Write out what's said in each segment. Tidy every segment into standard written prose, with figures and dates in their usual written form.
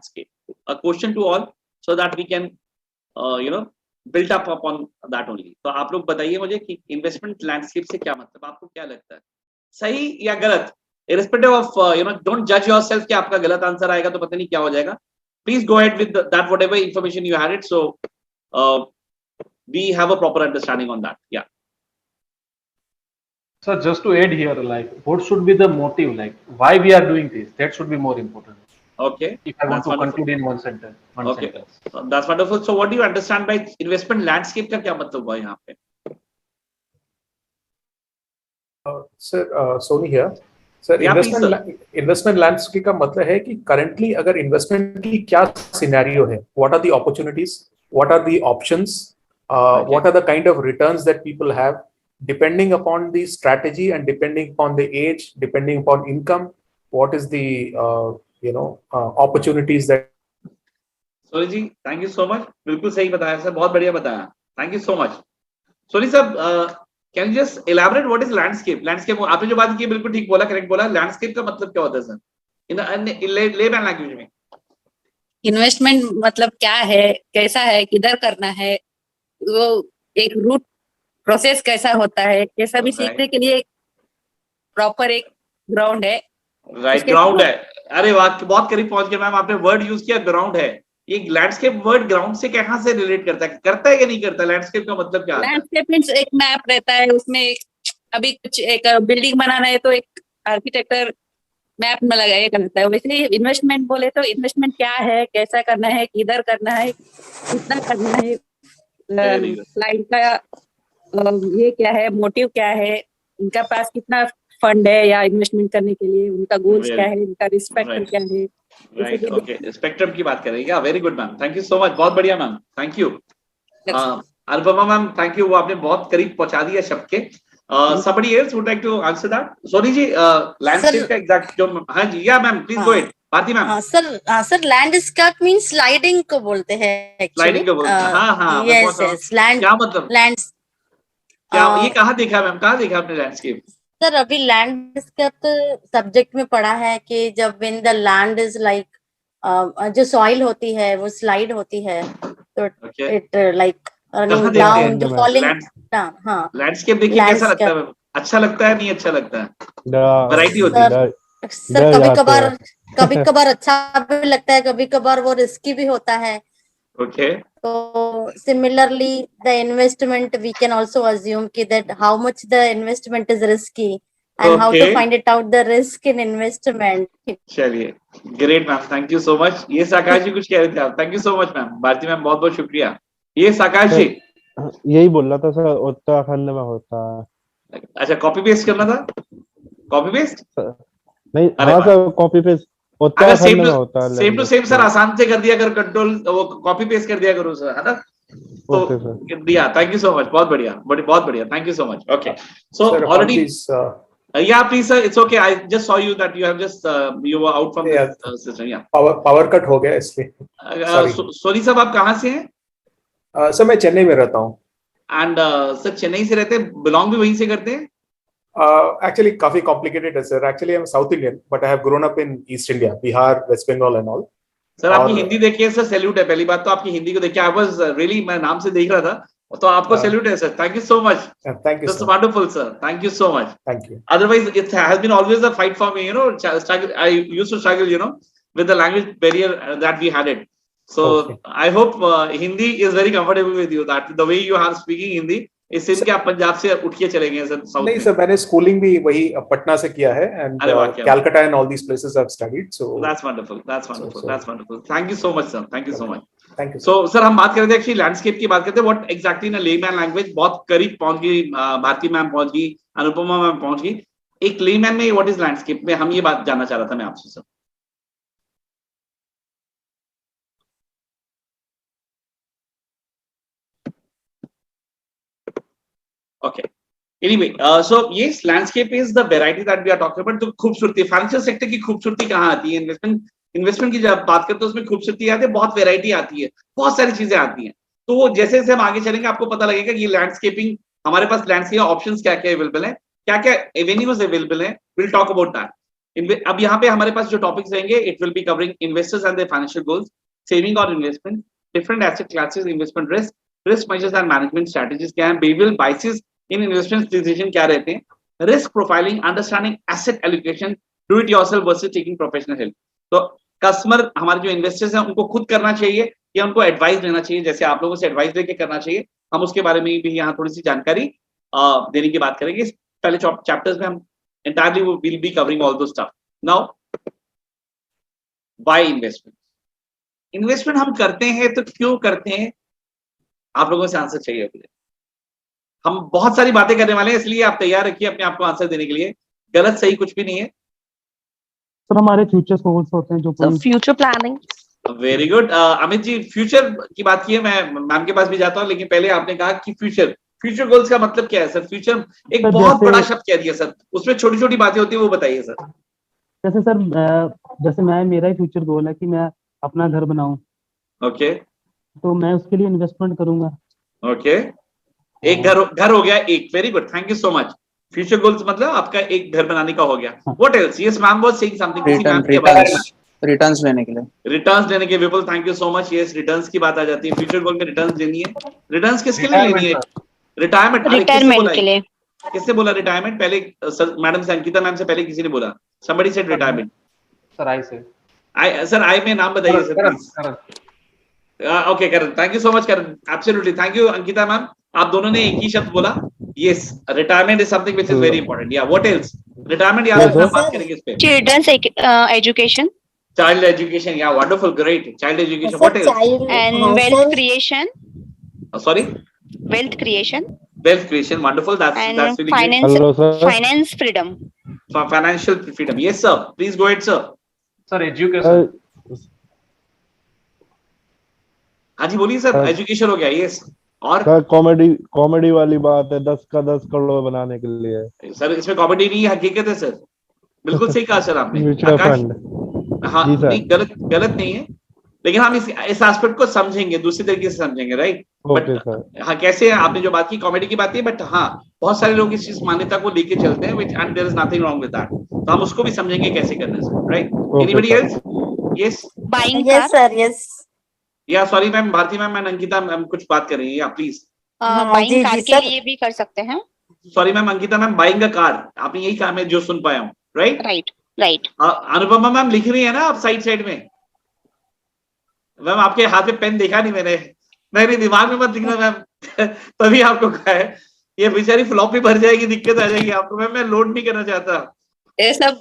landscape? A question to all, so that we can build up upon that only. तो आप लोग बताइए मुझे कि इन्वेस्टमेंट लैंडस्केप से क्या मतलब, आपको क्या लगता है, सही या गलत? Irrespective of don't judge yourself कि आपका गलत आंसर आएगा तो पता नहीं क्या हो जाएगा. Please go ahead with that whatever information you had it, so we have a proper understanding on that. Yeah. Sir, just to add here, like, what should be the motive, like, why we are doing this? That should be more important. Okay. If I want to conclude in one sentence. Okay. That's wonderful. So, what do you understand by investment landscape? का क्या मतलब हुआ यहाँ पे? Sir, Sony here. Sir, investment landscape का मतलब है कि currently अगर investment की क्या scenario है? What are the opportunities? What are the options? What are the kind of returns that people have? Depending upon the strategy and depending upon the age, depending upon income, what is the opportunities that. Soni ji, thank you so much. बिल्कुल सही बताया sir, बहुत बढ़िया बताया. Thank you so much. Soni साहब, can you just elaborate what is landscape? Landscape आपने जो बात की बिल्कुल ठीक बोला, करेक्ट बोला. Landscape का मतलब क्या होता है सर? In layman language में. इन्वेस्टमेंट मतलब क्या है, कैसा है, किधर करना है, वो एक रूट प्रोसेस कैसा होता है, ये सभी सीखने के लिए प्रॉपर एक ग्राउंड है. राइट, ग्राउंड है. अरे वाह, बहुत करीब पहुंच गए मैम. आपने वर्ड यूज किया ग्राउंड है. ये लैंडस्केप वर्ड ग्राउंड से कहां से रिलेट करता है या नहीं करता? लैंडस्केप का मतलब क्या है? लैंडस्केप मींस एक मैप रहता है, उसमें अभी कुछ एक बिल्डिंग बनाना है तो एक आर्किटेक्टर मैप में लगाया करता है. वैसे इन्वेस्टमेंट बोले तो इन्वेस्टमेंट क्या है, कैसा करना है, किधर करना है, कितना करना है, क्लाइंट का ये क्या है, मोटिव क्या है, उनका पास कितना फंड है या इन्वेस्टमेंट करने के लिए, उनका गोल्स क्या है, उनका रिस्पेक्ट क्या है. राइट, ओके, स्पेक्ट्रम की बात कर रही है. Very good ma'am, thank you so much, बहुत बढ़िया ma'am, thank you. Anupama ma'am, thank you, वो आपने बहुत करीब पहुंचा दिया सबके. Somebody else would like to answer that? Soni ji, landscape का एग्जैक्ट जो, हाँ जी, या ma'am please go ahead. Bharti ma'am. Sir landscape means sliding को बोलते हैं एक्चुअली. स्लाइडिंग को बोलते हैं, हाँ. यस, लैंड क्या मतलब? क्या ये कहाँ देखा मैम, कहाँ देखा आपने लैंडस्केप? सर अभी लैंडस्केप सब्जेक्ट में पढ़ा है कि जब when the land is like जो सॉइल होती है वो स्लाइड होती है तो it like running down to falling down. हाँ, लैंडस्केप देखिए कैसा लगता है? अच्छा लगता है, नहीं अच्छा लगता है? वैरायटी होती है सर. कभी कभार अच्छा भी लगता है, कभी कभार वो रिस्की भी होता है. Okay. So similarly, the investment we can also assume that how much the investment is risky and how to find it out the risk in investment. चलिए, great ma'am, thank you so much. ये साकाश जी कुछ कह रहे थे आप. Thank you so much ma'am. Bharti ma'am बहुत बहुत शुक्रिया. ये साकाश जी यही बोल रहा था सर, उत्तराखंड में होता है. अच्छा, कॉपी पेस्ट करना था? कॉपी पेस्ट नहीं, हाँ सर, कॉपी पेस्ट उत्तराखंड में होता है. सेम टू सेम सर, आसान से कर दिया कर, कंट्रोल वो कॉपी पेस्ट कर दिया करो सर, है ना? तो दिया. थैंक यू सो मच, बहुत बढ़िया, बहुत बढ़िया, thank you so much. Okay, so already yeah, please sir, it's okay, I just saw you that you have just you were out from the system. Yeah, power cut हो गया इसलिए. सोनी साहब, आप कहाँ से हैं? सर मैं चेन्नई में रहता हूँ. एंड सर चेन्नई से रहते हैं, बिलोंग भी वहीं से करते हैं? Actually काफी complicated है sir. Actually I'm South Indian but I have grown up in East India, Bihar, West Bengal and all. Sir आपकी हिंदी देखिए सर, सैल्यूट है. पहली बात तो आपकी हिंदी को देखिए, आई वाज रियली, मैं नाम से देख रहा था, तो आपको सैल्यूट है sir. Thank you so much. Thank you. That's wonderful sir. Thank you so much. Thank you. Otherwise it has been always a fight for me, struggle. I used to struggle, with the language barrier that we had it. So I hope Hindi is very comfortable with you, that the way you are speaking Hindi. इससे कि आप पंजाब से उठ के चले गए sir south? नहीं sir, मैंने स्कूलिंग भी वही पटना से किया है and Calcutta and all these places I have studied. So that's wonderful, that's wonderful, that's wonderful. Thank you so much sir, thank you so much. Thank you. So sir हम बात कर रहे थे एक्चुअली लैंडस्केप की बात करते हैं. What exactly in layman language, बहुत करीब पहुंच गई भारती मैम, पहुंच गई अनुपमा मैम, पहुंच गई. एक लेमैन में व्हाट इज लैंडस्केप में हम ये बात जानना चाह रहा था मैं आपसे sir. Okay. Anyway, so yes, landscape is the variety that we are talking about. तो खूबसूरती, फाइनेंशियल सेक्टर की खूबसूरती कहाँ आती है? इन्वेस्टमेंट की जब बात करते हैं उसमें खूबसूरती आती है, बहुत वैरायटी आती है, बहुत सारी चीजें आती हैं. तो जैसे जैसे हम आगे चलेंगे आपको पता लगेगा कि ये लैंडस्केपिंग, हमारे पास लैंडस्केप ऑप्शंस क्या क्या अवेलेबल है, क्या क्या एवेन्यूज अवेलेबल है. Will talk about that. अब यहाँ पे हमारे पास जो टॉपिक्स रहेंगे, it will be covering investors and their financial goals, saving और investment, different asset classes, investment risk, risk measures and management strategies क्या है, behavioural biases in investment decision क्या रहते हैं, risk profiling, understanding asset allocation, do it yourself versus taking professional help. तो customer हमारे जो investors हैं उनको खुद करना चाहिए या उनको एडवाइस लेना चाहिए, जैसे आप लोगों से एडवाइस लेके करना चाहिए, हम उसके बारे में भी यहाँ थोड़ी सी जानकारी देने की बात करेंगे। पहले चैप्टर्स में हम entirely we'll be covering all those stuff. Now, why investment? Investment हम करते हैं तो क्यों करते हैं, आप लोगों से आंसर चाहिए मुझे। हम बहुत सारी बातें करने वाले हैं, इसलिए आप तैयार रखिए अपने आप को आंसर देने के लिए। गलत सही कुछ भी नहीं है। सर हमारे फ्यूचर गोल्स होते हैं जो future planning. Very good Amit ji, future की बात की है, मैं मैम के पास भी जाता हूँ, लेकिन पहले आपने कहा कि फ्यूचर गोल्स का मतलब क्या है सर? फ्यूचर एक बहुत बड़ा शब्द कह दिया सर, उसमें छोटी छोटी बातें होती है, वो बताइए सर। जैसे सर जैसे मेरा ही फ्यूचर गोल है कि मैं अपना घर बनाऊं। ओके तो मैं उसके लिए इन्वेस्टमेंट करूंगा। ओके एक घर हो गया एक। Very good, thank you so much. Future goals मतलब आपका एक घर बनाने का हो गया। What else? Yes ma'am was saying something. Returns लेने के लिए। रिटर्न्स लेने के, Vipul thank you so much. Yes returns की बात आ जाती है, फ्यूचर गोल में रिटर्न्स लेनी है। रिटर्न्स किसके लिए लेनी है? रिटायरमेंट के लिए। किसने बोला रिटायरमेंट? पहले मैडम से, अंकिता मैम से पहले किसी ने बोला? somebody said retirement. Sir I say sir I में नाम बताइए sir please. Okay Karan, thank you so much Karan, absolutely thank you Ankita ma'am, आप दोनों ने एक ही शब्द बोला। Yes retirement is something which is very important. Yeah what else? Retirement याद रखना, बात करेंगे इस पे। Childrens education. Child education, yeah wonderful, great. Child education, what else? And wealth creation. Sorry, wealth creation. wealth creation, wonderful, that's really finance freedom. Financial freedom, yes sir, please go ahead sir. Sir education. हाँ जी बोलिए sir. Education हो गया, yes. और comedy वाली बात है, 10 का 10 करोड़ बनाने के लिए। सर इसमें कॉमेडी नहीं है, हकीकत है सर। बिल्कुल सही कहा सर आपने। Mutual fund. हाँ नहीं, गलत नहीं है, लेकिन हम इस एस्पेक्ट को समझेंगे, दूसरी तरीके से समझेंगे, राइट? बट हाँ कैसे है, आपने जो बात की कॉमेडी की बात है, बट हाँ बहुत सारे लोग इस चीज मान्यता को लेके चलते हैं, which and there is nothing wrong with that. तो हम उसको भी समझेंगे कैसे करना है, right? Anybody else? Yes buying. Yes sir, yes. या sorry ma'am, Bharti ma'am and Ankita ma'am कुछ बात कर रही है, या प्लीज। बाइंग कार के लिए भी कर सकते हैं। Sorry ma'am, Ankita ma'am buying a car, आपने यही कहा, मैं जो सुन पाया हूँ, राइट? राइट। अनुपमा मैम लिख रही है ना आप साइड में? मैम आपके हाथ में पेन देखा नहीं मैंने, मेरे दिमाग में मत लिखना मैम। तभी आपको कहा है, ये बेचारी फ्लॉपी भर जाएगी, दिक्कत आ जाएगी आपको। मैम मैं लोड नहीं करना चाहता। ये सब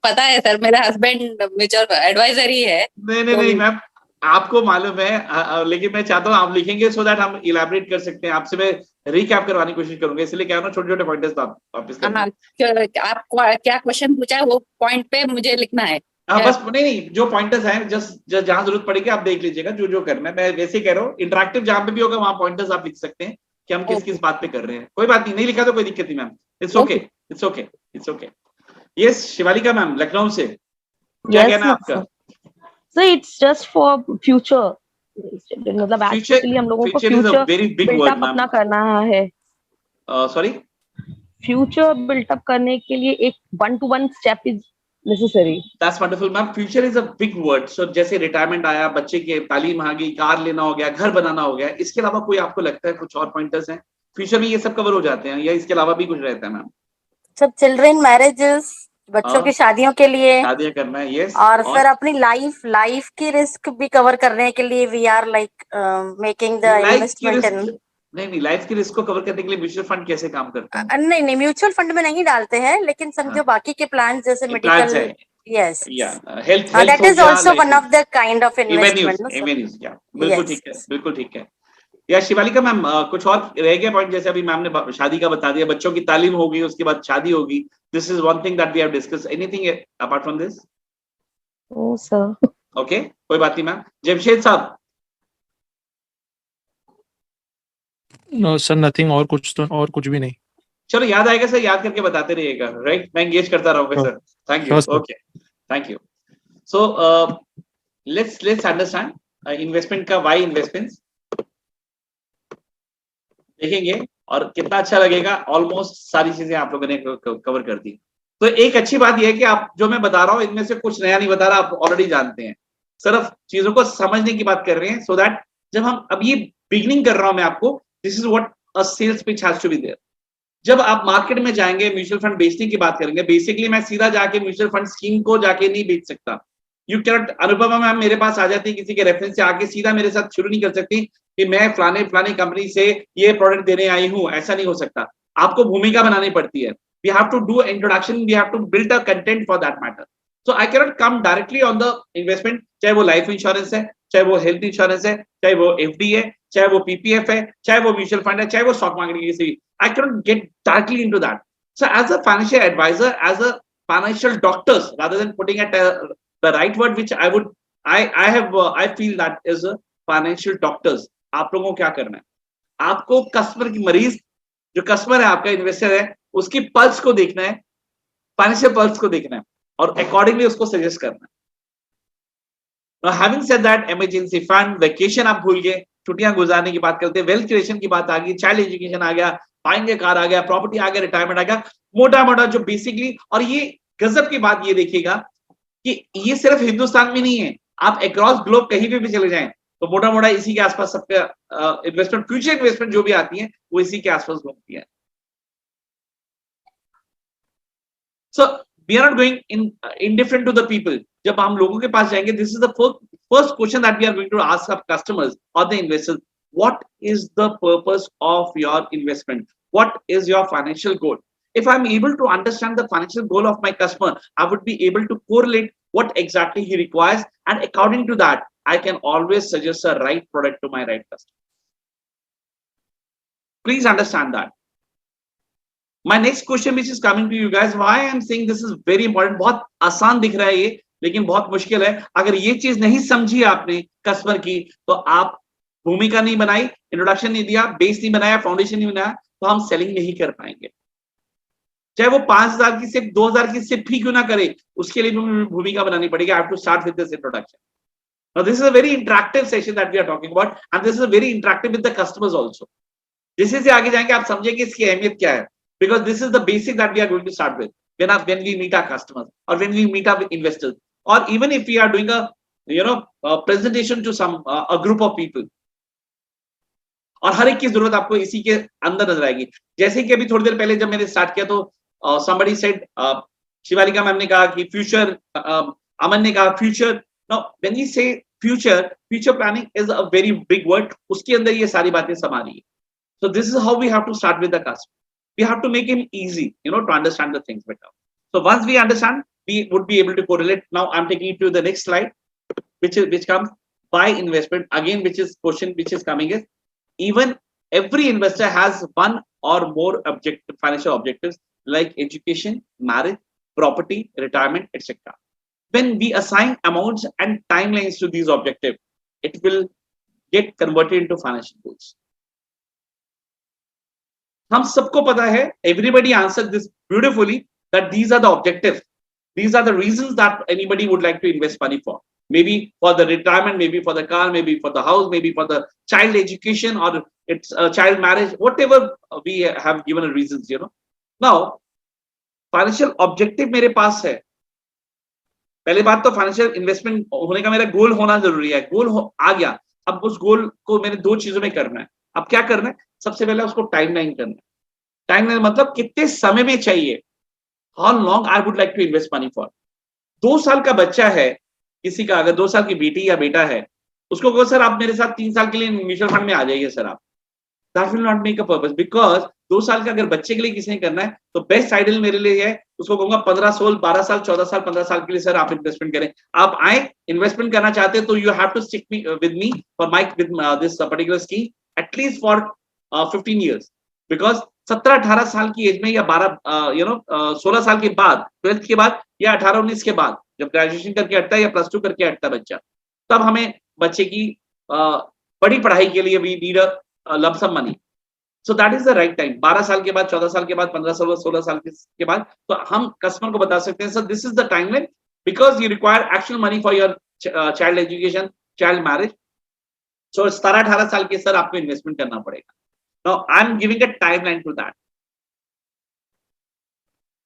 पता है सर, मेरा हस्बैंड म्यूचुअल एडवाइजर ही है। नहीं मैम, आपको मालूम है, लेकिन मैं चाहता हूँ आप लिखेंगे सो दैट हम इलैबोरेट कर सकते हैं। आपसे मैं रिकैप करवाने की कोशिश करूंगा, इसलिए क्या ना छोटे छोटे पॉइंटर्स वापस करना। आप क्या क्वेश्चन पूछा है वो पॉइंट पे मुझे लिखना है। बस नहीं, जो पॉइंटर्स हैं जस्ट जहां जरूरत पड़ेगी आप देख लीजिएगा, जो करना है। मैं वैसे ही कह रहा हूँ, इंटरेक्टिव जहां पे भी होगा वहां पॉइंटर्स आप लिख सकते हैं कि हम किस बात पे कर रहे हैं। कोई बात नहीं लिखा तो कोई दिक्कत नहीं ma'am, it's okay, it's okay, it's okay. Yes Shivalika ma'am Lucknow से, क्या कहना है आपका? So it's just for future, मतलब एक्चुअली हम लोगों को फ्यूचर बिल्डअप अपना करना है। सॉरी, फ्यूचर बिल्डअप करने के लिए एक 1-to-1 step is necessary. That's wonderful, ma'am. Future is a big word. So जैसे रिटायरमेंट आया, बच्चे की तालीम आ गई, कार लेना हो गया, घर बनाना हो गया, इसके अलावा कोई आपको लगता है कुछ और पॉइंटर्स हैं फ्यूचर में ये सब कवर हो जाते हैं, या इसके अलावा भी कुछ रहता है मैम? सब चिल्ड्रन मैरिजेस, बच्चों की शादियों के लिए शादियां करना है, यस। और सर अपनी लाइफ की रिस्क भी कवर करने के लिए we are like making the investment in. नहीं, लाइफ की रिस्क को कवर करने के लिए म्यूचुअल फंड कैसे काम करता है? नहीं म्यूचुअल फंड में नहीं डालते हैं, लेकिन समझो बाकी के प्लान जैसे medical, yes, health, that is also one of the kind of investment. बिल्कुल ठीक है, बिल्कुल ठीक है। या शिवालिका मैम कुछ और रह गया पॉइंट? जैसे अभी मैम ने शादी का बता दिया, बच्चों की तालीम होगी, उसके बाद शादी होगी, this is one thing that we have discuss. Anything apart from this? Oh sir okay, कोई बात नहीं मैम। जमशेद साहब? नो सर, नथिंग, और कुछ भी नहीं। चलो याद आएगा सर, याद करके बताते रहिएगा, राइट? मैं एंगेज करता रहूंगा sir. Thank you. Okay, thank you. So let's understand investment का व्हाई इन्वेस्टमेंट्स देखेंगे, और कितना अच्छा लगेगा। ऑलमोस्ट सारी चीजें आप लोगों ने कवर कर दी। तो एक अच्छी बात यह है कि आप जो मैं बता रहा हूं इनमें से कुछ नया नहीं बता रहा, आप ऑलरेडी जानते हैं, सिर्फ चीजों को समझने की बात कर रहे हैं, सो दैट जब हम अब ये बिगिनिंग कर रहा हूं मैं आपको, this is what a sales pitch has to be there. जब आप मार्केट में जाएंगे म्यूचुअल फंड बेचने की बात करेंगे, बेसिकली मैं सीधा जाके म्यूचुअल फंड स्कीम को जाके नहीं बेच सकता। यू कैनॉट, अनुपमा मैम मेरे पास आ जाती किसी के रेफरेंस से आके सीधा मेरे साथ शुरू नहीं कर सकती कि मैं फलाने फलाने कंपनी से ये प्रोडक्ट देने आई हूं, ऐसा नहीं हो सकता। आपको भूमिका बनानी पड़ती है। We have to do introduction, we have to build a content for that matter. So I cannot come directly on the investment, चाहे वो लाइफ इंश्योरेंस है, चाहे वो हेल्थ इंश्योरेंस है, चाहे वो एफडी है, चाहे वो पीपीएफ है, चाहे वो म्यूचुअल फंड है, चाहे वो स्टॉक मार्केट की किसी, I cannot get directly into that. So as a financial advisor, as a financial doctors, rather than putting at the right word, which I feel that is a financial doctors. आप लोगों को क्या करना है? आपको customer की, मरीज जो कस्टमर है आपका, इन्वेस्टर है, उसकी पल्स को देखना है, फाइनेंशियल पल्स को देखना है और अकॉर्डिंगली उसको सजेस्ट करना है। Having said that, emergency fund, vacation आप भूल गए, छुट्टियां गुजारने की बात करते हैं, वेल्थ क्रिएशन की बात आ गई, चाइल्ड एजुकेशन आ गया, बाइंग कार आ गया, प्रॉपर्टी आ गया, रिटायरमेंट आ गया, मोटा मोटा जो बेसिकली। और ये गजब की बात ये देखिएगा कि ये सिर्फ हिंदुस्तान में नहीं है, आप अक्रॉस ग्लोब कहीं भी चले जाएं तो मोटा मोटा इसी के आसपास सबका इन्वेस्टमेंट, फ्यूचर इन्वेस्टमेंट जो भी आती है वो इसी के आसपास घूमती है। So we are not going indifferent to the people. जब हम लोगों के पास जाएंगे, this is the first question that we are going to ask our customers or the investors. What is the purpose of your investment? What is your financial goal? If I'm able to understand the financial goal of my customer, I would be able to correlate what exactly he requires, and according to that, I can always suggest a right product to my right customer. Please understand that. My next question which is coming to you guys, why I am saying this is very important. बहुत आसान दिख रहा है ये, लेकिन बहुत मुश्किल है। अगर ये चीज नहीं समझी आपने कस्टमर की, तो आप भूमिका नहीं बनाई, इंट्रोडक्शन नहीं दिया, बेस नहीं बनाया, फाउंडेशन नहीं बनाया, तो हम सेलिंग नहीं कर पाएंगे। चाहे वो 5,000 की सिर्फ 2,000 की सिर्फ ही क्यों ना करे, उसके लिए भी भूमिका बनानी पड़ेगी। I have to start with this introduction. Now this is a very interactive session that we are talking about, and this is very interactive with the customers also. जैसे से आगे जाएंगे आप समझेंगे इसकी अहमियत क्या है, because this is the basic that we are going to start with when we meet our customers or when we meet our investors, or even if we are doing a presentation to some a group of people. और हर एक की जरूरत आपको इसी के अंदर नजर आएगी। जैसे कि अभी थोड़ी देर पहले जब मैंने स्टार्ट किया तो somebody said, शिवालिका मैम ने कहा कि फ्यूचर, अमन ने कहा future. Now when we say future planning is a very big word, उसके अंदर ये सारी बातें समा रही है। So this is how we have to start with the customer. We have to make him easy, to understand the things better. So once we understand, we would be able to correlate. Now I'm taking you to the next slide, which comes by investment again, which is question which is coming is, even every investor has one or more financial objectives like education, marriage, property, retirement, etc. When we assign amounts and timelines to these objectives, it will get converted into financial goals. हम सबको पता है, everybody answered this beautifully, that these are the objectives, these are the reasons that anybody would like to invest money for. Maybe for the retirement, maybe for the car, maybe for the house, maybe for the child education, or it's a child marriage, whatever we have given a reasons, Now, financial objective मेरे पास है। पहली बात तो financial investment होने का मेरा गोल होना जरूरी है। गोल आ गया, अब उस गोल को मैंने दो चीजों में करना है। अब क्या करना है? सबसे पहले उसको टाइमलाइन करना है। टाइमलाइन मतलब कितने समय में चाहिए, how long I would like to invest money for. 2 साल का बच्चा है किसी का, अगर 2 साल की बेटी या बेटा है, उसको कहो सर आप मेरे साथ 3 साल के लिए म्यूचुअल फंड में आ जाइए सर आप, that will not make a purpose, because 2 साल का अगर बच्चे के लिए किसी ने करना है तो बेस्ट आइडियल मेरे लिए है, उसको कहूंगा 15 साल 12 साल 14 साल 15 साल के लिए सर आप इन्वेस्टमेंट करें। आप आए इन्वेस्टमेंट करना चाहते हैं तो you have to stick with me for my with this particular scheme at least for 15 years, because 17-18 साल की एज में या 16 साल के बाद, 12th के बाद या 18-19 के बाद, जब ग्रेजुएशन करके हटता है या +2 करके हटता है बच्चा, तब हमें बच्चे की बड़ी पढ़ाई के लिए we need a lump sum money. So that is the right time. 12 साल के बाद, 14 साल के बाद, 15 साल 16 साल के बाद, तो हम कस्टमर को बता सकते हैं sir this is the timeline, because you require actual money for your child education, child marriage. So 17-18 साल के सर आपको इन्वेस्टमेंट करना पड़ेगा। Now I'm giving a timeline to that.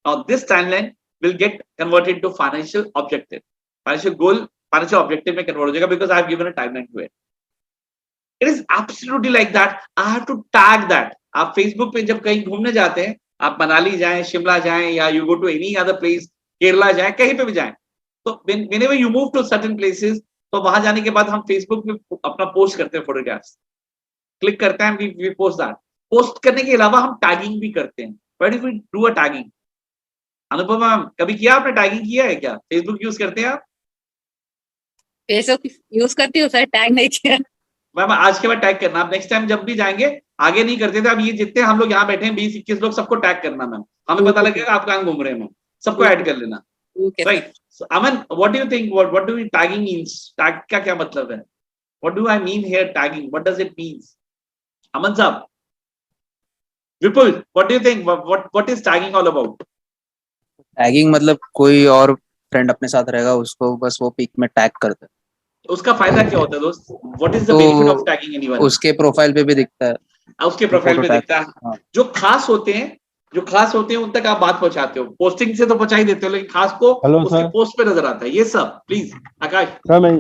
Now this timeline will get converted to financial objective, financial goal, financial objective में convert हो जाएगा, because I have given a timeline to it. It is absolutely like that. I have to tag that. आप Facebook पे जब कहीं घूमने जाते हैं, आप मनाली जाएं, शिमला जाएं, या you go to any other place, Kerala जाएं, कहीं पे भी जाएं, तो whenever you move to certain places, तो वहां जाने के बाद हम Facebook पे अपना पोस्ट करते हैं, फोटोग्राफ्स क्लिक करते हैं, we post that. पोस्ट करने के अलावा हम टैगिंग भी करते हैं. Why do we do a tagging? Anupama, कभी किया आपने टैगिंग किया है क्या? फेसबुक यूज करते हैं आप? फेसबुक यूज करती हूँ सर, टैग नहीं किया. मैम आज के बाद टैग करना, आप नेक्स्ट टाइम जब भी जाएंगे, आगे नहीं करते थे, अब ये जितने हम लोग यहाँ बैठे हैं 20-21 लोग, सबको टैग करना मैम, हमें पता लगेगा आप कहाँ घूम रहे हैं मैम, सबको ऐड कर लेना. Right. Aman, what do you think, what do tagging means? Tag का क्या मतलब है? What do I mean here tagging? What does it means? Aman साहब, Vipul, what do you think, what is tagging all about? Tagging मतलब कोई और फ्रेंड अपने साथ रहेगा, उसको बस वो पिक में टैग करता है. उसका फायदा क्या होता है दोस्त? What is the benefit of tagging anyone? उसके प्रोफाइल पे भी दिखता है. उसके प्रोफाइल पे दिखता है. जो खास होते हैं उन तक आप बात पहुंचाते हो. पोस्टिंग से तो पहुंचा ही देते हो, लेकिन खास को उसके पोस्ट पे नजर आता है. ये सब प्लीज आकाश. सर मैं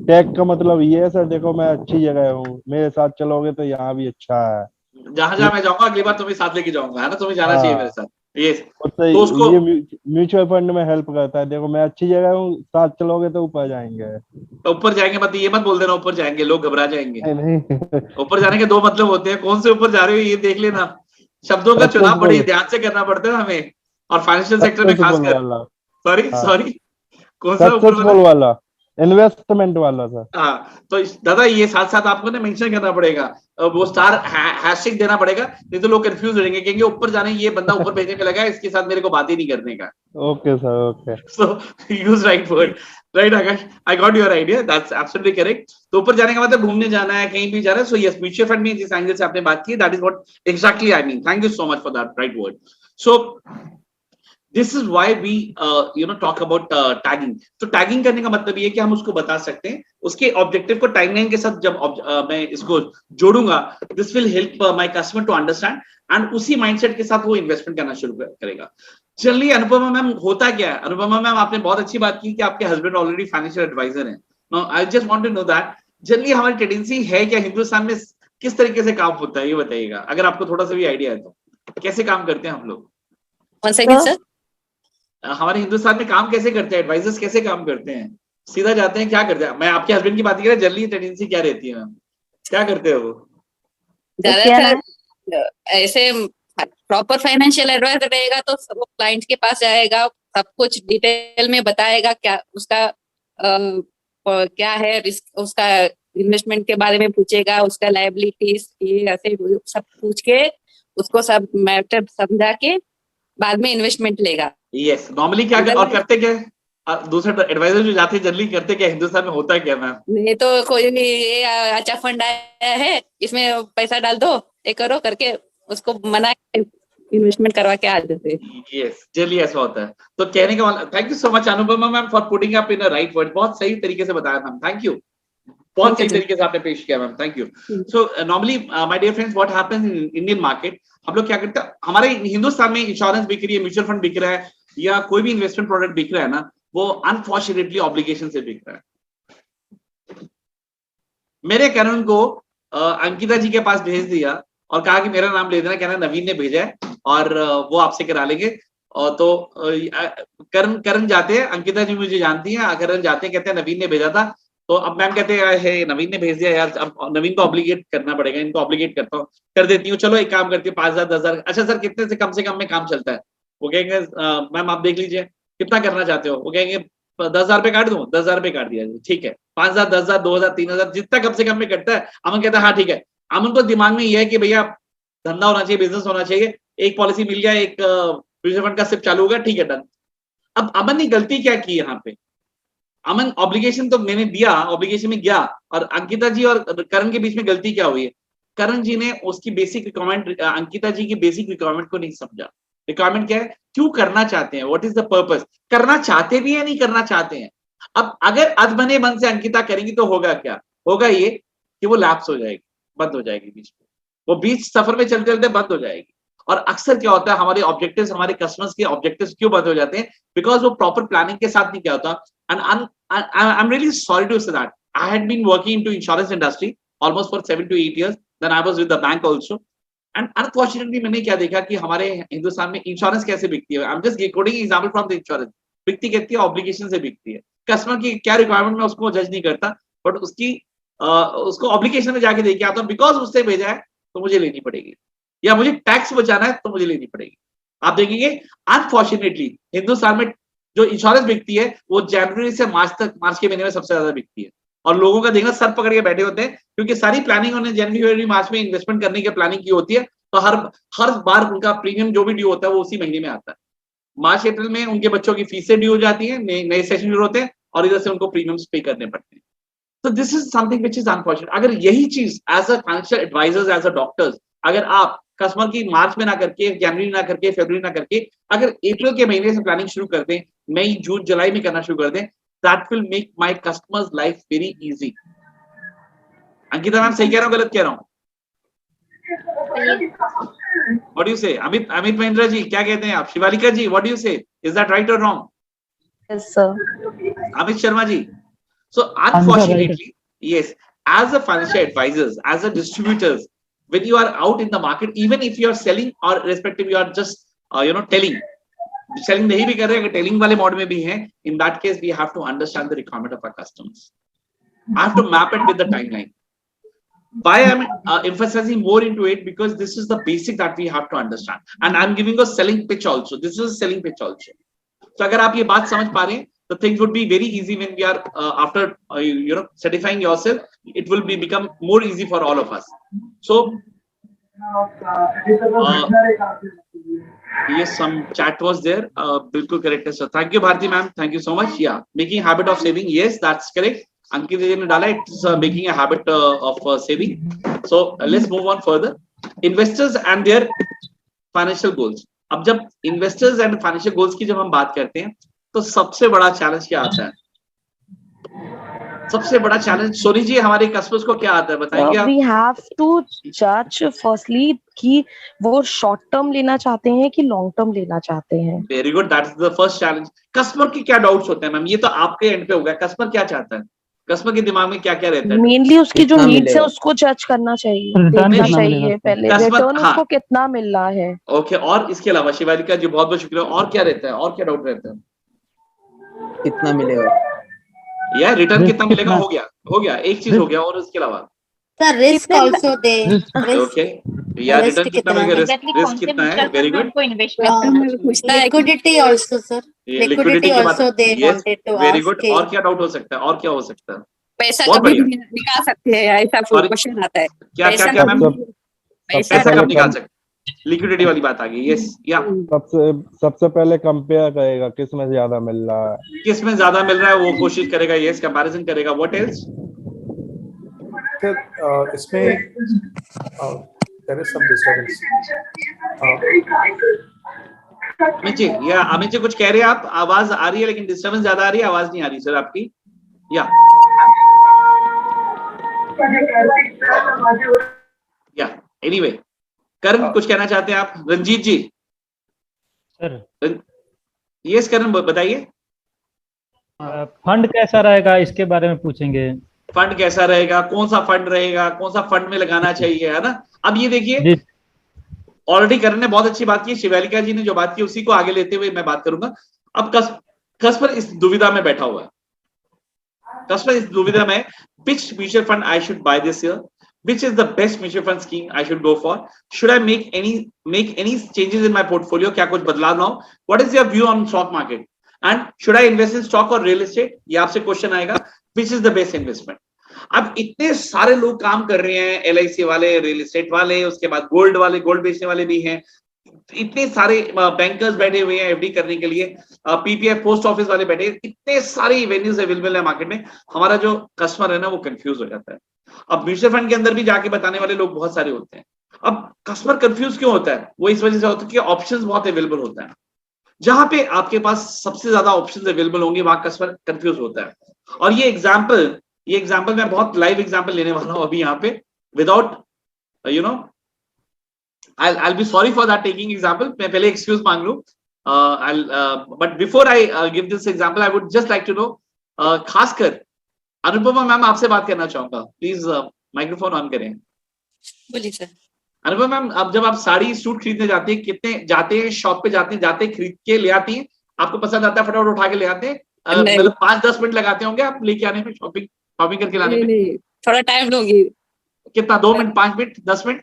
टैग का मतलब ये है सर, देखो मैं अच्छी जगह हूँ, मेरे साथ चलोगे तो यहाँ भी अच्छा है, जहां मैं जाऊंगा अगली बार तुम्हें साथ लेके जाऊंगा, है ना? तुम्हें जाना चाहिए मेरे साथ. Yes. तो उसको ये म्यूचुअल फंड में हेल्प करता है. देखो मैं अच्छी जगह हूँ, साथ चलोगे तो ऊपर जाएंगे. ऊपर जाएंगे मत, ये मत बोल देना ऊपर जाएंगे, लोग घबरा जाएंगे. नहीं ऊपर जाने के दो मतलब होते हैं. कौन से ऊपर जा रहे हो ये देख लेना. शब्दों का चुनाव बड़े ध्यान से करना पड़ता है हमें, और फाइनेंशियल सेक्टर में खासकर. सॉरी कौन सा ऊपर वाला? इन्वेस्टमेंट वाला सर. हाँ, तो दादा ये साथ साथ आपको ना मेंशन करना पड़ेगा, वो स्टार हैशटैग देना पड़ेगा, नहीं तो लोग कंफ्यूज हो जाएंगे, कहेंगे ऊपर जाने ये बंदा ऊपर भेजने में लगा है, इसके साथ मेरे को बात ही नहीं करने का. Okay sir, okay. So use right word. Right Akash, I got your idea, that's absolutely correct. तो ऊपर जाने का मतलब घूमने जाना है, कहीं भी जाना है. सो यस, म्यूचुअल फंड में जिस एंगल से आपने बात की, that is what exactly I mean. Thank you so much for that right word. So This is why we talk about tagging. तो tagging करने का मतलब ये है कि हम उसको बता सकते हैं, उसके ऑब्जेक्टिव को टाइमलाइन के साथ जब मैं इसको जोड़ूंगा, this will help my customer to understand, and उसी माइंडसेट के साथ वो इन्वेस्टमेंट करना शुरू करेगा. चलिए अनुपमा मैम, होता क्या है? अनुपमा मैम, आपने बहुत अच्छी बात की कि आपके हस्बैंड ऑलरेडी फाइनेंशियल एडवाइजर हैं. Now I just want to know that generally हमारी टेंडेंसी है क्या हिंदुस्तान में, किस तरीके से काम होता है ये बताइएगा, अगर आपको थोड़ा सा भी आइडिया है तो. कैसे काम करते हैं हम लोग? One second sir. हमारे हिंदुस्तान में काम कैसे करते हैं, एडवाइजर्स कैसे काम करते हैं? सीधा जाते हैं, क्या करते हैं? मैं आपके हस्बैंड की बात कर रहा हूं, जनरली टेंडेंसी क्या रहती है मैम, क्या करते हैं वो? ज्यादातर ऐसे प्रॉपर फाइनेंशियल एडवाइजर रहेगा तो वो क्लाइंट के पास जाएगा, सब कुछ डिटेल में बताएगा, क्या उसका क्या है रिस्क, उसका इन्वेस्टमेंट के बारे में पूछेगा, उसका लायबिलिटीज ऐसे सब पूछ के उसको सब मैटर समझा के बाद में इन्वेस्टमेंट लेगा. यस, नॉर्मली क्या और करते क्या दूसरे एडवाइजर जो जाते हैं जनरली करते क्या हिंदुस्तान में, होता क्या मैम? नहीं तो कोई भी ये अच्छा फंड आया है, इसमें पैसा डाल दो, ये करो करके उसको मना इन्वेस्टमेंट करवा के आ जाते हैं. यस, जनरली ऐसा होता है. तो कहने का मतलब, thank you so much Anupama ma'am for putting up in the right word. बहुत सही तरीके से बताया मैम, थैंक यू. बहुत सही तरीके से आपने पेश किया ma'am, thank you. So normally my dear friends, what happens in Indian market, हम लोग क्या करते हैं, हमारे हिंदुस्तान में इंश्योरेंस बिक रही है, म्यूचुअल फंड बिक रहा है, या कोई भी इन्वेस्टमेंट प्रोडक्ट बिक रहा है ना, वो अनफॉर्चुनेटली ऑब्लिगेशन से बिक रहा है. मेरे करण को अंकिता जी के पास भेज दिया और कहा कि मेरा नाम ले देना, कहना नवीन ने भेजा है और वो आपसे करा लेंगे. और तो करण जाते हैं, अंकिता जी मुझे जानती है, करण जाते हैं, कहते हैं नवीन ने भेजा था. तो अब मैम कहते हैं नवीन ने भेज दिया यार, अब नवीन को ऑब्लिगेट करना पड़ेगा, इनको ऑब्लिगेट करता हूँ, कर देती हूँ. चलो एक काम करती हूँ, 5,000 10,000. अच्छा सर कितने से कम में काम चलता है? वो कहेंगे मैम आप देख लीजिए कितना करना चाहते हो. वो कहेंगे 10,000 रुपए काट दूं, 10,000 रुपए काट दिया, ठीक है. 5,000 10,000 2,000 3,000 जितना कम से कम में करता है. अमन कहता है हाँ ठीक है. अमन को दिमाग में ये है कि भैया धंधा होना चाहिए, बिजनेस होना चाहिए, एक पॉलिसी मिल गया, एक म्यूचुअल फंड का सिप चालू होगा, ठीक है डन. अब अमन ने गलती क्या की यहाँ पे? अमन ऑब्लिगेशन तो मैंने दिया, ऑब्लिगेशन में गया, और अंकिता जी और करण के बीच में गलती क्या हुई है? करण जी ने उसकी बेसिक रिक्वायरमेंट, अंकिता जी की बेसिक रिक्वायरमेंट को नहीं समझा. रिक्वायरमेंट क्या है, क्यों करना चाहते हैं, व्हाट इज द पर्पस, करना चाहते भी है नहीं करना चाहते हैं. अब अगर अधबने मन से अंकिता करेंगी तो होगा क्या? होगा ये कि वो लैप्स हो जाएगी, बंद हो जाएगी बीच में, वो बीच सफर में चलते चलते बंद हो जाएगी. और अक्सर क्या होता है हमारे ऑब्जेक्टिव्स, हमारे कस्टमर्स के ऑब्जेक्टिव्स क्यों बंद हो जाते हैं? बिकॉज वो प्रॉपर प्लानिंग के साथ नहीं किया होता। And I am really sorry to say that I had been working into insurance industry almost for 7 to 8 years, then I was with the bank also. And unfortunately मैंने क्या देखा कि हमारे हिंदुस्तान में इंश्योरेंस कैसे बिकती है। I am just coating example from the insurance. बिकती कहती है ऑब्लिगेशन से बिकती है। कस्टमर की क्या रिक्वायरमेंट में उसको जज नहीं करता, बट उसको ऑब्लिगेशन में जाके देके आता हूं, बिकॉज उससे भेजा है तो मुझे लेनी पड़ेगी, या मुझे टैक्स बचाना है तो मुझे लेनी पड़ेगी। आप देखेंगे अनफॉर्चुनेटली हिंदुस्तान में जो इंश्योरेंस बिकती है वो जनवरी से मार्च तक, मार्च के महीने में सबसे ज्यादा बिकती है। और लोगों का देखना सर पकड़ के बैठे होते हैं, क्योंकि सारी प्लानिंग उन्होंने जनवरी फरवरी मार्च में इन्वेस्टमेंट करने की प्लानिंग की होती है। तो हर बार उनका प्रीमियम जो भी ड्यू होता है वो उसी महीने में आता है। मार्च अप्रैल में उनके बच्चों की फीसें ड्यू हो जाती है, नए सेशन शुरू होते हैं और इधर से उनको प्रीमियम्स पे करने पड़ते हैं। तो this is something which is unfortunate. अगर यही चीज as a financial advisors, as a doctors, अगर आप कस्टमर की मार्च में ना करके, जनवरी ना करके, फरवरी ना करके, अगर अप्रैल के महीने से प्लानिंग शुरू कर दें, मई जून जुलाई में करना शुरू कर दें, that will make my customers life very easy. Ankita ma'am सही कह रहा हूँ, गलत कह रहा हूँ? What do you say? Amit Mahendra ji क्या कहते हैं आप? शिवालिका जी what do you say? Is that right or wrong? Yes, sir. Amit Sharma ji, so unfortunately, yes, as a financial advisors, as a distributors, when you are out in the market, even if you are selling or respective you are just selling नहीं भी कर रहे हैं, telling वाले mode में भी हैं, in that case we have to understand the requirement of our customers. I have to map it with the timeline. Why I'm emphasizing more into it, because this is the basic that we have to understand, and I'm giving a selling pitch also. This is a selling pitch also. So अगर आप ये बात समझ पा रहे हैं, the things would be very easy when we are after certifying yourself, it will become more easy for all of us. So yes, some chat was there. बिल्कुल correct है sir. Thank you Bharti ma'am. Thank you so much. Yeah, making habit of saving. Yes, that's correct. अंकित जी ने डाला, it's making a habit of saving. So let's move on further. Investors and their financial goals. अब जब investors and financial goals की जब हम बात करते हैं, तो सबसे बड़ा चैलेंज क्या आता है? सबसे बड़ा चैलेंज सोनी जी हमारे कस्टमर्स को क्या आता है बताएंगे आप? We have to judge firstly कि वो शॉर्ट टर्म लेना चाहते हैं कि लॉन्ग टर्म लेना चाहते हैं। Very good, that is the first challenge. Customer की क्या डाउट्स होते हैं मैम? ये तो आपके एंड पे हो गया, कस्टमर क्या चाहता है, कस्टमर के दिमाग में क्या क्या रहता है? मेनली उसकी जो नीड्स है उसको जज करना चाहिए, देखना चाहिए पहले रिटर्न उसको कितना मिल रहा है। ओके, और इसके अलावा शिवालिका जी बहुत बहुत शुक्रिया, और क्या रहता है, और क्या डाउट रहता है? कितना मिलेगा या रिटर्न कितना मिलेगा? हो गया एक चीज हो गया, और इसके अलावा sir risk also they. Okay, या रिटर्न कितना मिलेगा, रिस्क कितना है? Very good. Liquidity also sir, liquidity also they wanted to ask. Very good, और क्या डाउट हो सकता है, और क्या हो सकता है? पैसा कभी भी निकाल सकते हैं, ऐसा क्वेश्चन आता है। क्या क्या क्या मैम? पैसा कब निकाल सकते? लिक्विडिटी वाली बात आ गई। यस, या सबसे पहले कंपेयर करेगा किस में ज्यादा मिल रहा है, किस में ज्यादा मिल रहा है वो कोशिश करेगा। यस, कंपैरिजन करेगा। What else? सर इसमें there is some disturbance. Amit ji कुछ कह रहे हैं आप? आवाज आ रही है लेकिन डिस्टर्बेंस ज्यादा आ रही है, आवाज नहीं आ रही सर आपकी। या एनीवे, करण कुछ कहना चाहते हैं आप? रंजीत जी सर। यस करण बताइए। फंड कैसा रहेगा इसके बारे में पूछेंगे। फंड कैसा रहेगा, कौन सा फंड रहेगा, कौन सा फंड में लगाना चाहिए, है ना? अब ये देखिए, ऑलरेडी करण ने बहुत अच्छी बात की, शिवालिका जी ने जो बात की उसी को आगे लेते हुए मैं बात करूंगा। अब कस्टमर इस दुविधा में बैठा हुआ है, कस्टमर इस दुविधा में, which mutual fund I should buy this year, which is the best mutual fund scheme I should go for, should I make any changes in my portfolio, क्या कुछ बदलाव ना हो, what is your view on stock market, and should I invest in stock or real estate? ये आपसे question आएगा, which is the best investment। अब इतने सारे लोग काम कर रहे हैं, LIC वाले, रियल एस्टेट वाले, उसके बाद गोल्ड वाले, गोल्ड बेचने वाले भी हैं, इतने सारे बैंकर्स बैठे हुए हैं एफडी करने के लिए, पीपीएफ पोस्ट ऑफिस वाले बैठे, इतने सारे वेन्यूज अवेलेबल है मार्केट में। हमारा जो कस्टमर है ना वो कंफ्यूज हो जाता है। अब म्यूचुअल फंड के अंदर भी जाके बताने वाले लोग बहुत सारे होते हैं। अब कस्टमर कंफ्यूज क्यों होता है? वो इस वजह से होता है कि ऑप्शंस बहुत अवेलेबल होता है। जहां पे आपके पास सबसे ज्यादा ऑप्शंस अवेलेबल होंगे वहां कस्टमर कंफ्यूज होता है। और ये एग्जाम्पल मैं बहुत लाइव एग्जाम्पल लेने वाला हूं अभी यहाँ पे, without I'll be sorry for that taking example. मैं पहले excuse मांग लूं. But before I give this example, I would just like to know, खासकर अनुपमा मैम आपसे बात करना चाहूंगा. प्लीज माइक्रोफोन ऑन करें. बोलिए सर. अनुपमा मैम, अब जब आप साड़ी सूट खरीदने जाते हैं, कितने जाते हैं शॉप पे, जाते खरीद के ले आती हैं, आपको पसंद आता है फटाफट उठा के ले आते हैं, मतलब 5-10 मिनट लगाते होंगे आप लेके आने में, शॉपिंग करके लाने में? नहीं, थोड़ा टाइम लूंगी. कितना, 2 minute, 5 minute, 10 minute?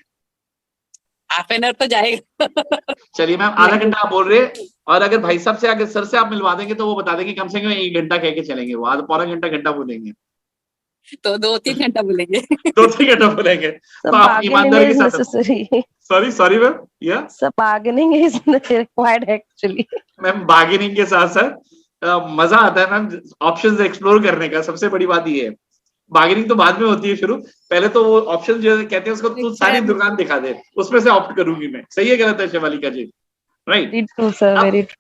Half an hour तो जाएगा. चलिए मैम, आधा घंटा आप बोल रहे हैं, और अगर भाई साहब से, अगर सर से आप मिलवा देंगे तो वो बता देंगे कम से कम 1 घंटा कह के चलेंगे, वो आधा पौना घंटा बोलेंगे, तो 2-3 घंटा बोलेंगे. 2-3 घंटा बोलेंगे. तो आप ईमानदारी के साथ, सॉरी मैम, या bargaining is required actually. Ma'am bargaining के साथ साथ मजा आता है मैम ऑप्शंस एक्सप्लोर करने का. सबसे बड़ी बात ये है, बार्गेनिंग तो बाद में होती है शुरू, पहले तो वो ऑप्शन जो कहते हैं उसको तू सारी दुकान दिखा दे, उसमें से ऑप्ट करूंगी मैं. सही है, गलत है शिवालिका जी? राइट.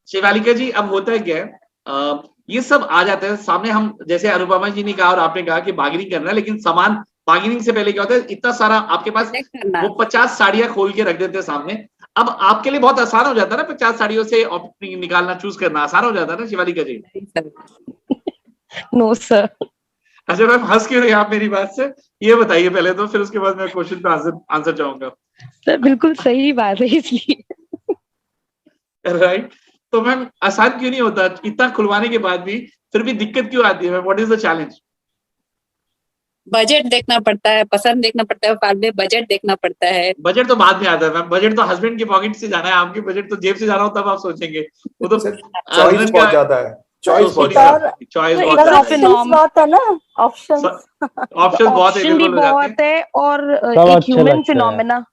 शिवालिका जी, अब होता है क्या है, ये सब आ जाता है सामने. हम जैसे अनुपमा जी ने कहा और आपने कहा कि बार्गेनिंग करना है, लेकिन सामान बार्गेनिंग से पहले क्या होता है, इतना सारा आपके पास, वो 50 साड़ियां खोल के रख देते हैं सामने. अब आपके लिए बहुत आसान हो जाता है ना 50 साड़ियों से निकालना, चूज करना आसान हो जाता है ना शिवालिका जी? No sir. अच्छा मैम, हंस क्यों रही आप मेरी बात से, ये बताइए पहले तो, फिर उसके बाद मैं क्वेश्चन पे आंसर चाहूंगा. सर बिल्कुल सही बात है, इसलिए. राइट. तो मैम आसान क्यों नहीं होता, इतना खुलवाने के बाद भी फिर भी दिक्कत क्यों आती है? What is the challenge? Budget देखना पड़ता है, पसंद देखना पड़ता है, बाद में बजट देखना पड़ता है. बजट तो बाद में आता है मैम, बजट तो हस्बैंड की पॉकेट से जाना है, आपकी बजट तो जेब से जाना हो तब आप सोचेंगे. वो तो चॉइस बहुत ज्यादा है. चॉइस बहुत है ना, ऑप्शन बहुत है, और एक ह्यूमन फिनोमेना.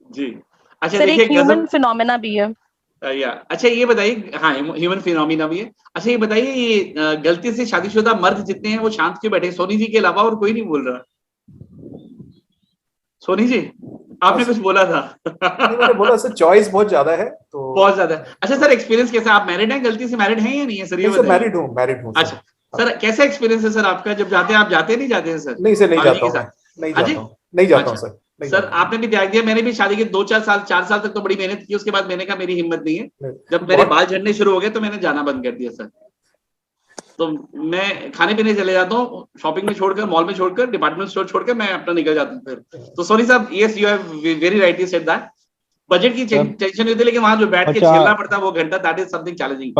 जी. अच्छा देखिए, ह्यूमन फिनोमेना भी है. अच्छा ये बताइए, हाँ ह्यूमन फिनोमिना भी है. अच्छा ये बताइए, ये गलती से शादीशुदा मर्द जितने हैं वो शांत क्यों बैठे? सोनी जी के अलावा और कोई नहीं बोल रहा. सोनी जी, आपने कुछ बोला था? मैंने बोला सर, चॉइस बहुत ज्यादा है, तो बहुत ज्यादा है. अच्छा सर, एक्सपीरियंस कैसा? आप मैरिड हैं? गलती से मैरिड हैं या नहीं है सर? ये मैरिड हूँ. अच्छा सर, कैसा एक्सपीरियंस है सर आपका? जब जाते हैं आप, जाते नहीं जाते हैं सर? नहीं सर, नहीं जाता हूँ सर. सर आपने भी त्याग दिया, मैंने भी शादी के 4 साल तक तो बड़ी मेहनत की, उसके बाद मैंने कहा मेरी हिम्मत नहीं है. जब मेरे बाल झड़ने शुरू हो गए तो मैंने जाना बंद कर दिया सर. तो मैं खाने पीने चले जाता हूँ, शॉपिंग में छोड़कर, मॉल में छोड़कर, डिपार्टमेंट स्टोर छोड़कर मैं अपना निकल जाता हूँ फिर. तो सॉरी साहब, yes you have very rightly said that. Budget की टेंशन होती है, लेकिन वहां जो बैठ के झेलना पड़ता है वो घंटा, दैट इज समथिंग चैलेंजिंग.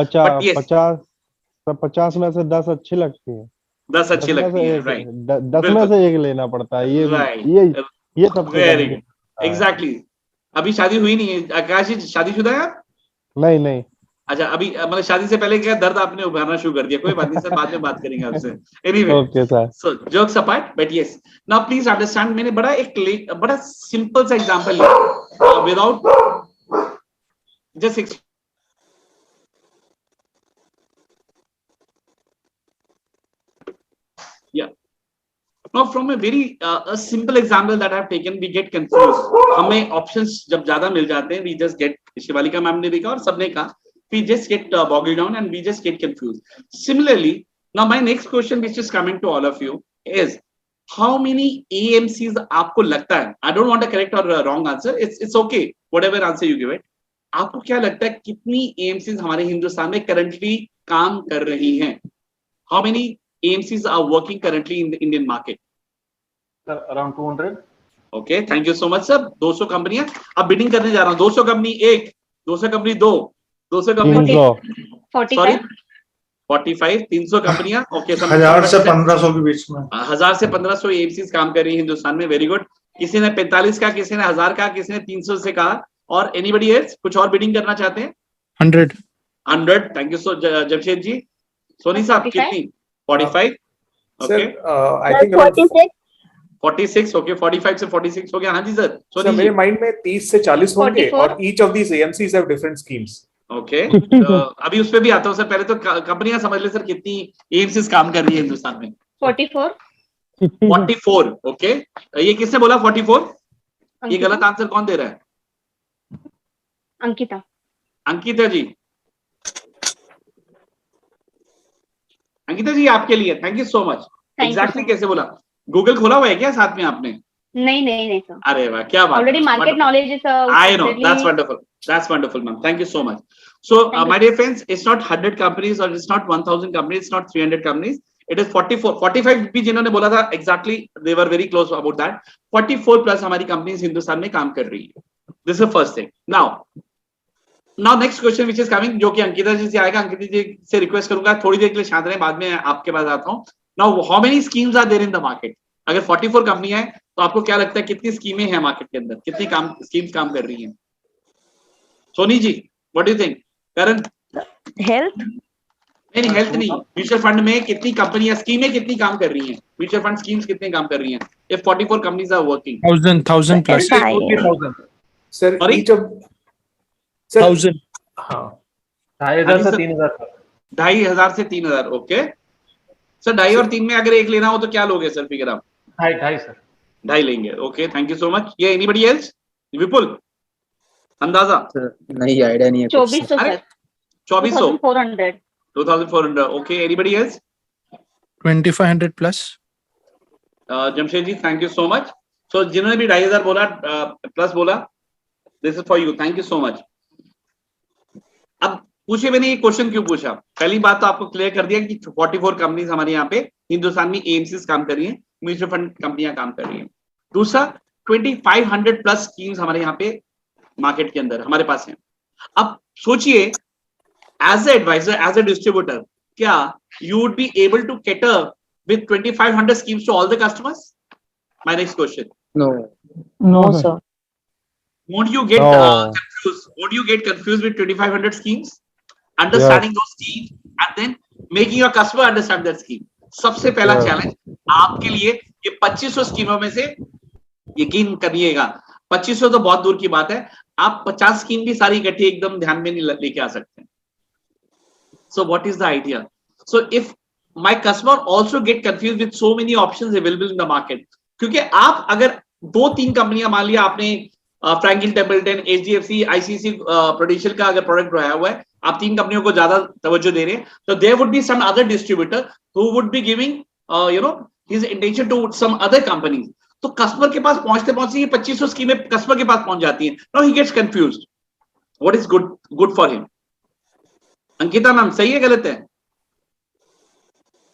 50 में से 10 अच्छी लगती है. 10 अच्छी लगती है, राइट. 10 में से 1 लेना पड़ता है. ये सब एग्जैक्टली. अभी शादी हुई नहीं है आकाश जी? शादीशुदा है आप? नहीं. अच्छा, अभी मतलब शादी से पहले क्या दर्द आपने उभारना शुरू कर दिया? कोई बात नहीं सर, बाद में बात करेंगे आपसे. Anyway, okay sir. So jokes apart, but yes, now please understand, मैंने बड़ा सिंपल सा एग्जांपल लिया without just Now from a very a simple example that I have taken, we get confused. हमें options जब ज्यादा मिल जाते हैं, we just get, Shivalika ma'am ने भी कहा और सबने कहा, we just get boggled down and we just get confused. Similarly, now my next question which is coming to all of you is, how many AMCs आपको लगता है, I don't want a correct or a wrong answer, it's okay whatever answer you give it, आपको क्या लगता है कितनी AMCs हमारे हिंदुस्तान में currently काम कर रही हैं? How many AMCs are working currently in the Indian market? Sir, around 200. Okay, thank you so much sir. 200 कंपनियां. अब बिडिंग करने जा रहा हूँ. 200 कंपनी 1, 200 कंपनी 2, 200 कंपनी 45, 45, 300 कंपनियां. ओके, 1000 से 1500 के बीच में. 1000 से 1500 AMCs काम कर रही है हिंदुस्तान में. Very good. किसी ने 45 का, किसी ने 1000 का, किसी ने 300 से कहा. और एनीबडी एल्स कुछ और बिडिंग करना चाहते हैं? 100. थैंक यू सो जमशेद जी. सोनी साहब कितनी? 45. Okay, I think 46. ओके, 45 से 46 हो गया. हाँ जी सर. सर मेरे माइंड में 30 से 40 होंगे, और each of these AMCs have different schemes. Okay, अभी उस पे भी आता हूँ सर. पहले तो कंपनियां समझ ले सर, कितनी AMCs काम कर रही है हिंदुस्तान में? 44. ओके, ये किसने बोला 44? ये गलत आंसर कौन दे रहा है? अंकिता जी. अंकिता जी आपके लिए. Thank you so much. Exactly कैसे बोला? गूगल खोला हुआ है क्या साथ में आपने? नहीं सर। अरे वाह, क्या बात, already market knowledge is I know, that's wonderful ma'am, thank you so much. So my dear friends, it's not 100 companies or it's not 1000 companies, it's not 300 companies, it is 44 45 भी जिन्होंने बोला था, exactly they were very close about that. 44 plus हमारी companies Hindustan में काम कर रही है. This is the first thing. Now next question which is coming, जो कि अंकिता जी से आएगा. अंकिता जी से रिक्वेस्ट करूंगा थोड़ी देर के लिए शांत रहें, बाद में आपके पास आता हूँ. Now how many schemes are there in the market? अगर 44 कंपनी है तो आपको क्या लगता है कितनी स्कीमें हैं मार्केट के अंदर, कितनी स्कीम्स काम कर रही हैं? Soni ji, what do you think? Karan? Health नहीं, हेल्थ नहीं, म्यूचुअल फंड में कितनी कंपनियां, स्कीमें कितनी काम कर रही हैं, म्यूचुअल फंड स्कीम्स कितने काम कर रही हैं? If 44 companies are working, 1000 plus. Sir each of 1000. हाँ 2500 से 3000. 2500 से 3000. ओके सर, 2.5 और 3 में अगर एक लेना हो तो क्या लोगे सर फिगर आप? 2.5 सर. 2.5 लेंगे. Okay, thank you so much. ये एनीबडी एल्स? विपुल, अंदाजा? नहीं, आइडिया नहीं है. 2400 sir. 2400. 2400. Okay, anybody else? 2500 plus. Jamshed ji, thank you so much. So जिन्होंने भी 2500 बोला प्लस बोला, this is for you, thank you so much. अब पूछे मैंने ये क्वेश्चन क्यों पूछा? पहली बात तो आपको क्लियर कर दिया कि 44 कंपनीज हमारे यहाँ पे हिंदुस्तान में एएमसीज काम कर रही हैं, म्यूचुअल फंड कंपनियां काम कर रही हैं. दूसरा, 2500 प्लस स्कीम्स हमारे यहाँ पे मार्केट के अंदर हमारे पास हैं. अब सोचिए, as a advisor, as a distributor, क्या you would be able to cater with 2500 schemes to all the customers? My next question. No sir. Won't you get confused? Won't you get confused with 2500 schemes? Understanding those schemes and then making your customer understand that scheme. सबसे पहला challenge आपके लिए, ये 2500 स्कीमों में से यकीन करिएगा 2500 तो बहुत दूर की बात है, आप 50 स्कीम भी सारी इकट्ठी एकदम ध्यान में नहीं लेके आ सकते. So what is the idea? So if my customer also get confused with so many options available in the market, क्योंकि आप अगर 2-3 कंपनियां, मान लिया आपने Franklin Templeton, HDFC, ICC prudential का अगर प्रोडक्ट बनाया हुआ है, आप 3 कंपनियों को ज्यादा तवज्जो दे रहे हैं, तो there would be some other distributor who would be giving his intention to some other companies. तो कस्टमर के पास पहुंचते पहुंचते ये 2500 स्कीमें कस्टमर के पास पहुंच जाती हैं. Now he gets confused. What is good for him? Ankita ma'am, सही है गलत है?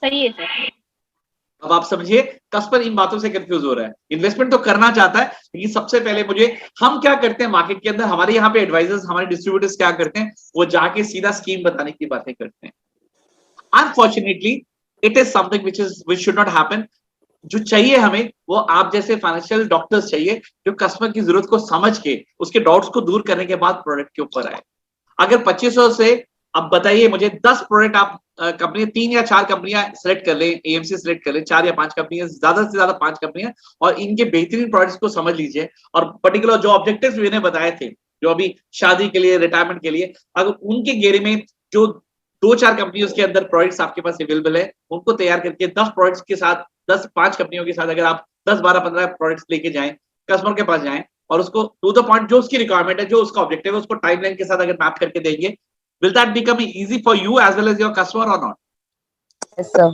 सही है सर. अब आप समझिए, कस्टमर इन बातों से कंफ्यूज हो रहा है. इन्वेस्टमेंट तो करना चाहता है, लेकिन सबसे पहले हम क्या करते हैं मार्केट के अंदर, हमारे यहाँ पे एडवाइजर्स, हमारे डिस्ट्रीब्यूटर्स क्या करते हैं, वो जाके सीधा स्कीम बताने की बातें करते हैं. Unfortunately it is something which should not happen. जो चाहिए हमें, वो आप जैसे फाइनेंशियल डॉक्टर्स चाहिए, जो कस्टमर की जरूरत को समझ के उसके डाउट्स को दूर करने के बाद प्रोडक्ट के ऊपर आए. अगर 2500 से, अब बताइए मुझे 10 प्रोडक्ट आप कंपनी 3 या 4 कंपनियां सेलेक्ट कर लें, एएमसी सेलेक्ट कर लें, 4 या 5 कंपनियां, ज्यादा से ज्यादा 5 कंपनियां, और इनके बेहतरीन प्रोडक्ट्स को समझ लीजिए, और पर्टिकुलर जो ऑब्जेक्टिव्स मैंने बताए थे, जो अभी शादी के लिए, रिटायरमेंट के लिए, अगर उनके घेरे में जो 2-4 कंपनियों के अंदर प्रोडक्ट्स आपके पास अवेलेबल है, उनको तैयार करके 10 प्रोडक्ट्स के साथ, 10-5 कंपनियों के साथ अगर आप 10-12-15 प्रोडक्ट्स लेके जाएं, कस्टमर के पास जाएं, और उसको टू द पॉइंट जो उसकी रिक्वायरमेंट है, जो उसका ऑब्जेक्टिव है, उसको टाइमलाइन के साथ अगर मैप करके देंगे, will that become easy for you as well as your customer or not? Yes sir.